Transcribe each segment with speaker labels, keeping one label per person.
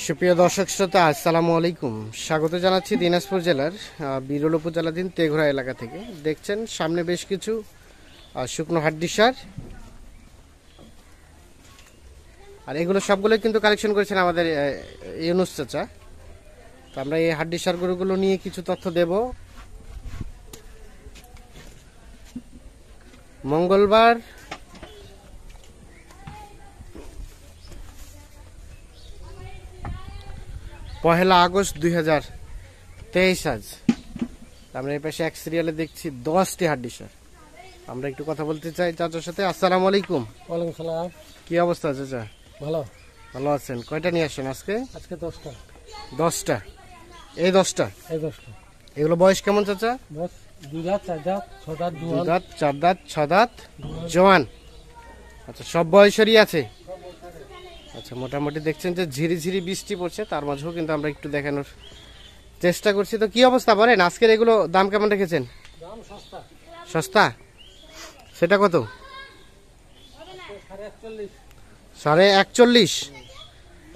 Speaker 1: সুপ্রিয় দর্শক শ্রোতা, আসসালামু আলাইকুম। স্বাগত জানাচ্ছি দিনাজপুর জেলার বিরল উপজেলাধীন তেঘরা এলাকা থেকে। দেখছেন সামনে বেশ কিছু শুকনো হাড্ডি সার, আর এগুলো সবগুলো কিন্তু কালেকশন করেছেন আমাদের ইউনুস চাচা। তো আমরা এই হাড্ডি সার গরুগুলো নিয়ে কিছু তথ্য দেব। মঙ্গলবার 1 আগস্ট 2023 আজ। আমরা এই পাশে এক সিরিয়ালে দেখছি 10টি হাড্ডি সার। আমরা একটু কথা বলতে চাই চাচার সাথে। আসসালামু আলাইকুম।
Speaker 2: ওয়ালাইকুম সালাম।
Speaker 1: কি অবস্থা চাচা?
Speaker 2: ভালো।
Speaker 1: ভালো আছেন? কয়টা নিয়ে আসেন আজকে?
Speaker 2: আজকে 10টা।
Speaker 1: 10টা? এই 10টা?
Speaker 2: এই 10টা।
Speaker 1: এগুলো বয়স কেমন চাচা?
Speaker 2: বয়স 2 দাঁত, 4 দাঁত, 6 দাঁত,
Speaker 1: 2 দাঁত, 4 দাঁত, 6 দাঁত, জোয়ান। আচ্ছা, সব বয়সেরই আছে। আচ্ছা, মোটামুটি দেখছেন যে ঝিরিঝিরি বৃষ্টি পড়ছে, তার মাঝেও কিন্তু আমরা একটু দেখানোর চেষ্টা করছি। তো কি অবস্থা বলেন, আজকের এগুলো দাম কেমন রেখেছেন?
Speaker 2: দাম সস্তা।
Speaker 1: সস্তা? সেটা কত?
Speaker 2: 41.5।
Speaker 1: 41.5?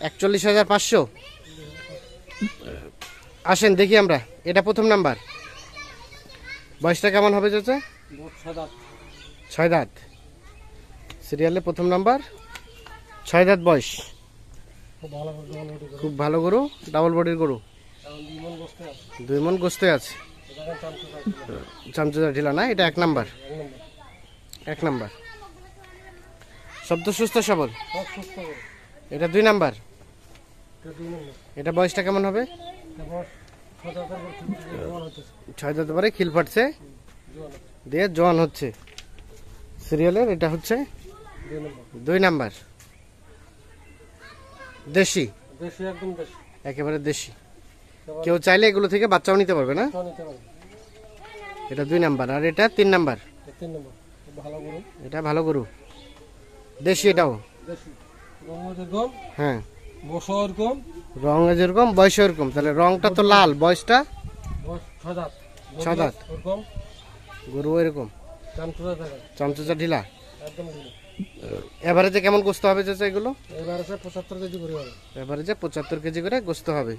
Speaker 1: 41,500? আসেন দেখি আমরা। এটা প্রথম নাম্বার। বয়সটা কেমন হবে চাচা?
Speaker 2: 6 দাঁত।
Speaker 1: 6 দাঁত। সিরিয়ালে প্রথম নাম্বার, 6 দাঁত বয়স। খুব ভালো গরু, ডাবল বডির গরু। 2 মণ গোস্তে আছে। চামচুদা ঢিলা না? এটা 1 নাম্বার। 1 নাম্বার। শব্দ সুস্থ সবল। এটা 2 নাম্বার। এটা বয়সটা কেমন হবে? 6 দাঁত পরে খিল ফাটছে, দিয়ে জোয়ান হচ্ছে। সিরিয়ালের এটা হচ্ছে 2 নাম্বার। দেশি?
Speaker 2: দেশি, একদম দেশি,
Speaker 1: একেবারে দেশি। কেউ চাইলে এগুলো থেকে বাচ্চাও নিতে পারবে না? এটা 2 নাম্বার। আর এটা 3 নাম্বার।
Speaker 2: 3 নম্বর। ভালো গরু।
Speaker 1: এটা ভালো গরু, দেশি। এটাও
Speaker 2: দেশি। রং যেরকম,
Speaker 1: হ্যাঁ,
Speaker 2: বসো এরকম,
Speaker 1: রং যেরকম, বয়স এরকম। তাহলে রংটা তো লাল, বয়সটা?
Speaker 2: বয়স 6 দাঁত।
Speaker 1: 6 দাঁত।
Speaker 2: এরকম
Speaker 1: গরু এরকম,
Speaker 2: চামচুদা থাকে,
Speaker 1: চামচুচা ঢিলা।
Speaker 2: একদম ঢিলা।
Speaker 1: এভারেজে কেমন গোস্ত হবে চাচা এগুলো?
Speaker 2: এবার আছে 75 কেজি করে হবে।
Speaker 1: এভারেজে 75 কেজি করে গোস্ত হবে।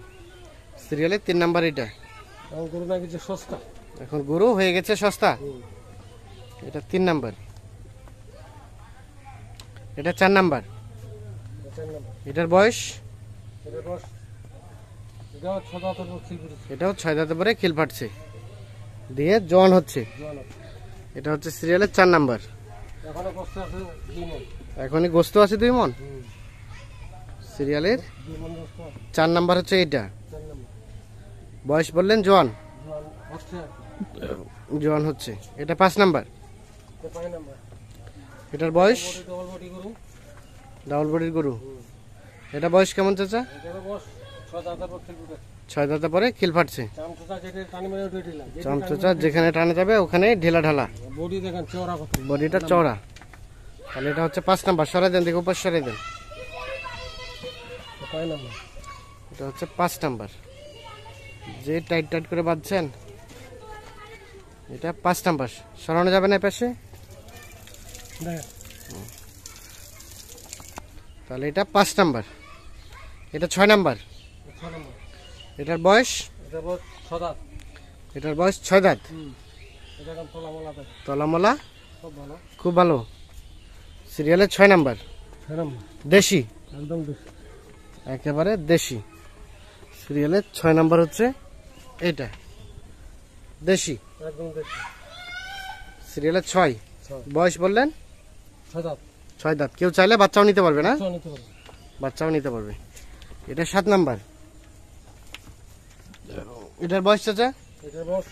Speaker 1: সিরিয়ালে 3 নাম্বার এটা।
Speaker 2: এখন গরু নাকি যে সস্তা।
Speaker 1: এখন গরু হয়ে গেছে সস্তা। এটা 3 নাম্বার। এটা 4 নাম্বার।
Speaker 2: 4 নম্বর।
Speaker 1: এটার বয়স?
Speaker 2: এটার বয়স, এটাও 6 দাঁতের উপর খিল পড়েছে।
Speaker 1: এটাও 6 দাঁতে পরে খিল ফাটছে, দিয়ে জোয়ান হচ্ছে।
Speaker 2: জোয়ান আছে।
Speaker 1: এটা হচ্ছে সিরিয়ালের 4 নাম্বার।
Speaker 2: এখনো কষ্ট আছে 2 মণ।
Speaker 1: এখনই গোস্ত আছে 2 মণ। সিরিয়ালের
Speaker 2: 2 মণ কষ্ট আছে।
Speaker 1: 4 নাম্বার হচ্ছে এটা।
Speaker 2: 4 নম্বর।
Speaker 1: বয়স বললেন জোয়ান?
Speaker 2: জোয়ান হচ্ছে আর কি।
Speaker 1: জোয়ান হচ্ছে। এটা 5 নাম্বার।
Speaker 2: এটা 5 নম্বর।
Speaker 1: এটার বয়স?
Speaker 2: ডবল বডি গরু।
Speaker 1: ডাবল বডির গরু। এটা বয়স কেমন চাচা?
Speaker 2: এটার বয়স 6 দাঁতের উপর খিল পড়েছে।
Speaker 1: 6 দাঁতে পরে খিল ফাটছে।
Speaker 2: চামচুদা যেটা টানি মেরে ওটা ঢিলা।
Speaker 1: চামচুচা যেখানে টানা যাবে ওখানে ঢেলা ঢালা।
Speaker 2: বডি দেখেন চওড়া কত।
Speaker 1: বডিটা চওড়া। তাহলে এটা হচ্ছে 5 নাম্বার। সরাই দেন, দেখে উপর সরাই দেন।
Speaker 2: 5 নম্বর।
Speaker 1: এটা হচ্ছে 5 নাম্বার। যে টাইট টাইট করে বাঁধছেন, এটা 5 নাম্বার। সরানো যাবে না পাশে?
Speaker 2: দেখেন।
Speaker 1: তাহলে এটা 5 নাম্বার। এটা 6 নাম্বার।
Speaker 2: 6 নম্বর।
Speaker 1: এটার বয়স?
Speaker 2: এটার বয়স 6 দাঁত।
Speaker 1: এটার বয়স 6 দাঁত।
Speaker 2: এটা এখন তোলামোলা থাকে।
Speaker 1: তলামলা,
Speaker 2: খুব ভালো।
Speaker 1: খুব ভালো। সিরিয়ালের 6 নাম্বার।
Speaker 2: 6 নম্বর।
Speaker 1: দেশি?
Speaker 2: একদম দেশি,
Speaker 1: একেবারে দেশি। সিরিয়ালের 6 নাম্বার হচ্ছে এটা, দেশি।
Speaker 2: একদম দেশি।
Speaker 1: সিরিয়ালের 6। বয়স বললেন?
Speaker 2: 6 দাঁত।
Speaker 1: 6 দাঁত। কেউ চাইলে বাচ্চাও নিতে পারবে না?
Speaker 2: নিতে পারবে।
Speaker 1: বাচ্চাও নিতে পারবে। এটা 7 নাম্বার। এটার বয়স চাচা?
Speaker 2: এটার বয়স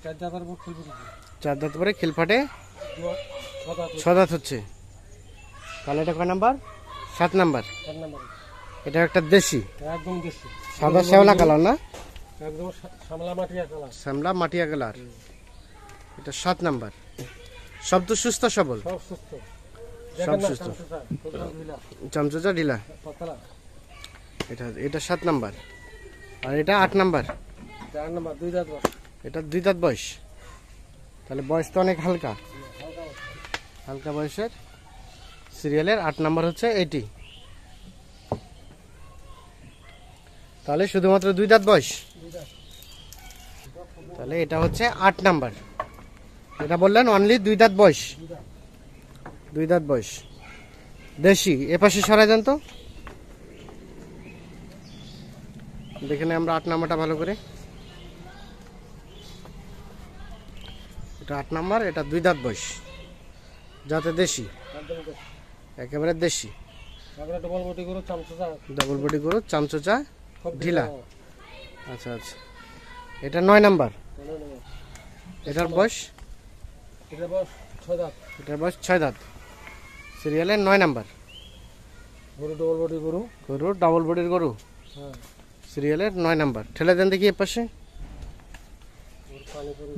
Speaker 2: 4 দাঁতের উপর খিল পড়েছে।
Speaker 1: 4 দাঁত পরে খিল ফাটে,
Speaker 2: 6 দাঁত।
Speaker 1: 6 দাঁত হচ্ছে। তাহলে এটা কয় নাম্বার? 7 নাম্বার।
Speaker 2: 4 নম্বর।
Speaker 1: এটা একটা দেশি,
Speaker 2: একদম দেশি।
Speaker 1: সাদা শ্যাওলা কালার না?
Speaker 2: একদম শ্যামলা মাটিয়া কালার।
Speaker 1: শ্যামলা মাটিয়া কালার। এটা 7 নাম্বার। সব তো সুস্থ সবল,
Speaker 2: সব সুস্থ।
Speaker 1: সব সুস্থ। চামচুচা ঢিলা।
Speaker 2: পাতলা।
Speaker 1: এটা 7 নাম্বার। আর এটা 8 নাম্বার।
Speaker 2: 4 নম্বর। 2 দাঁত বয়স।
Speaker 1: এটা 2 দাঁত বয়স। তাহলে বয়স তো অনেক হালকা, হালকা বয়সের। সিরিয়ালের 8 নাম্বার হচ্ছে এটি। তাহলে শুধুমাত্র 2 দাঁত বয়স।
Speaker 2: দুইটা
Speaker 1: তাহলে এটা হচ্ছে 8 নাম্বার। এটা বললেন অনলি 2 দাঁত বয়স।
Speaker 2: দুইটা
Speaker 1: 2 দাঁত বয়স, দেশি। এপাশে সরাই দেন তো, দেখে নেই আমরা 8 নাম্বারটা ভালো করে। এটা 8 নাম্বার, এটা 2 দাঁত বয়স, যাতে দেশি,
Speaker 2: একদম তো
Speaker 1: একেবারে দেশি।
Speaker 2: তারপরে ডবল বডি গরু চামচা
Speaker 1: ডাবল বডি গরু, চামচোচা,
Speaker 2: সব
Speaker 1: ঢিলা। আচ্ছা আচ্ছা, এটা 9 নাম্বার। এটার বয়স,
Speaker 2: এটা বস 6 দাঁত
Speaker 1: এটার বয়স 6 দাঁত, সিরিয়ালের 9 নাম্বার।
Speaker 2: গরু ডবল বডি গরু।
Speaker 1: গরু ডাবল বডির গরু,
Speaker 2: হ্যাঁ
Speaker 1: সিরিয়ালের 9 নাম্বার। ঠেলে দেন দেখি এ পাশে,
Speaker 2: গরু পানি পরে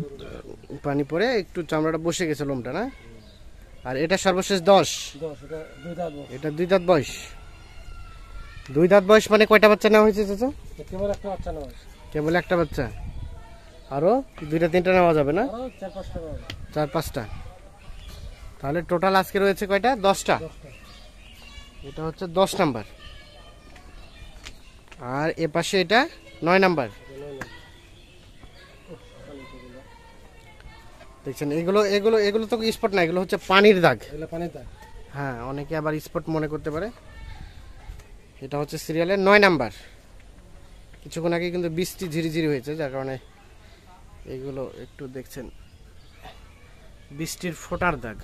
Speaker 2: গরু
Speaker 1: পানি পরে একটু চামড়াটা বসে গেছে লোমটা না। আর এটা সর্বশেষ 10।
Speaker 2: 10 এটা 2 দাঁত বস।
Speaker 1: এটা 2 দাঁত বয়স। 2 দাঁত বয়স মানে কয়টা বাচ্চা নেওয়া হয়েছে চাচা?
Speaker 2: একেবারে একটা বাচ্চা নেওয়া হয়েছে।
Speaker 1: কেবল একটা বাচ্চা, আরো 2টা 3টা নেওয়া যাবে না?
Speaker 2: আরো 4-5টা নেওয়া হবে।
Speaker 1: 4-5টা। তাহলে টোটাল আজকে রয়েছে কয়টা? 10টা।
Speaker 2: 10টা
Speaker 1: এটা হচ্ছে 10 নাম্বার। আর এ পাশে এটা 9 নাম্বার। দেখছেন, এগুলো এগুলো এগুলো তো স্পট না, এগুলো হচ্ছে পানির দাগ।
Speaker 2: এগুলো পানি দাঁত।
Speaker 1: হ্যাঁ, অনেকে আবার স্পট মনে করতে পারে। এটা হচ্ছে সিরিয়ালের 9 নাম্বার। কিছুক্ষণ আগে কিন্তু বৃষ্টি ঝিরিঝিরি হয়েছে, যার কারণে এগুলো একটু দেখছেন বৃষ্টির ফোঁটার দাগ।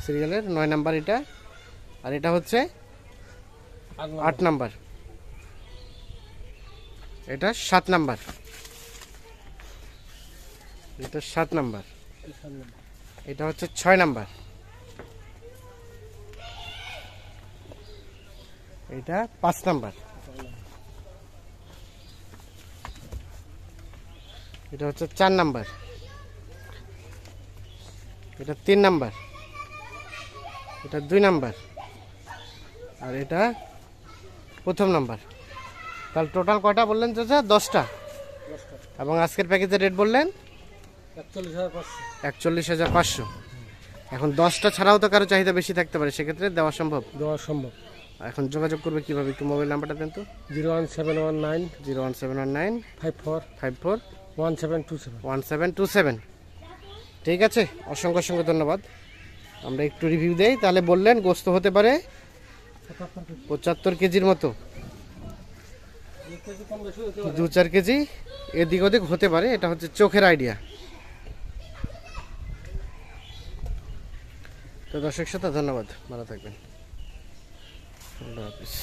Speaker 1: সিরিয়ালের 9 নাম্বার এটা। আর এটা হচ্ছে 8 নাম্বার। এটা 7 নাম্বার। এটা 7 নাম্বার। এটা হচ্ছে 6 নাম্বার। এটা 5 নাম্বার। এটা হচ্ছে 4 নাম্বার। এটা 3 নাম্বার। এটা 2 নাম্বার। আর এটা প্রথম নাম্বার। তাহলে টোটাল কয়টা বললেন চাচা? 10টা।
Speaker 2: 10টা
Speaker 1: এবং আজকের প্যাকেজের রেট বললেন
Speaker 2: 41,500।
Speaker 1: 41,500। এখন 10টা ছাড়াও তো কারো চাহিদা বেশি থাকতে পারে, সেক্ষেত্রে দেওয়া সম্ভব।
Speaker 2: দেওয়া সম্ভব।
Speaker 1: এখন যোগাযোগ করবে কিভাবে? একটু মোবাইল নাম্বারটা দেন তো।
Speaker 2: 01719
Speaker 1: 01719
Speaker 2: 54
Speaker 1: 54
Speaker 2: 1727।
Speaker 1: 1727। ঠিক আছে, অসংখ্য অসংখ্য ধন্যবাদ। আমরা একটু রিভিউ দেই। তাহলে বললেন গোস্ত হতে পারে 75 কেজির মতো, 2-4 কেজি এদিক ওদিক হতে পারে। এটা হচ্ছে চোখের আইডিয়া। তো দর্শক শ্রোতা, ধন্যবাদ, ভালো থাকবেন। আল্লাহ হাফিজ।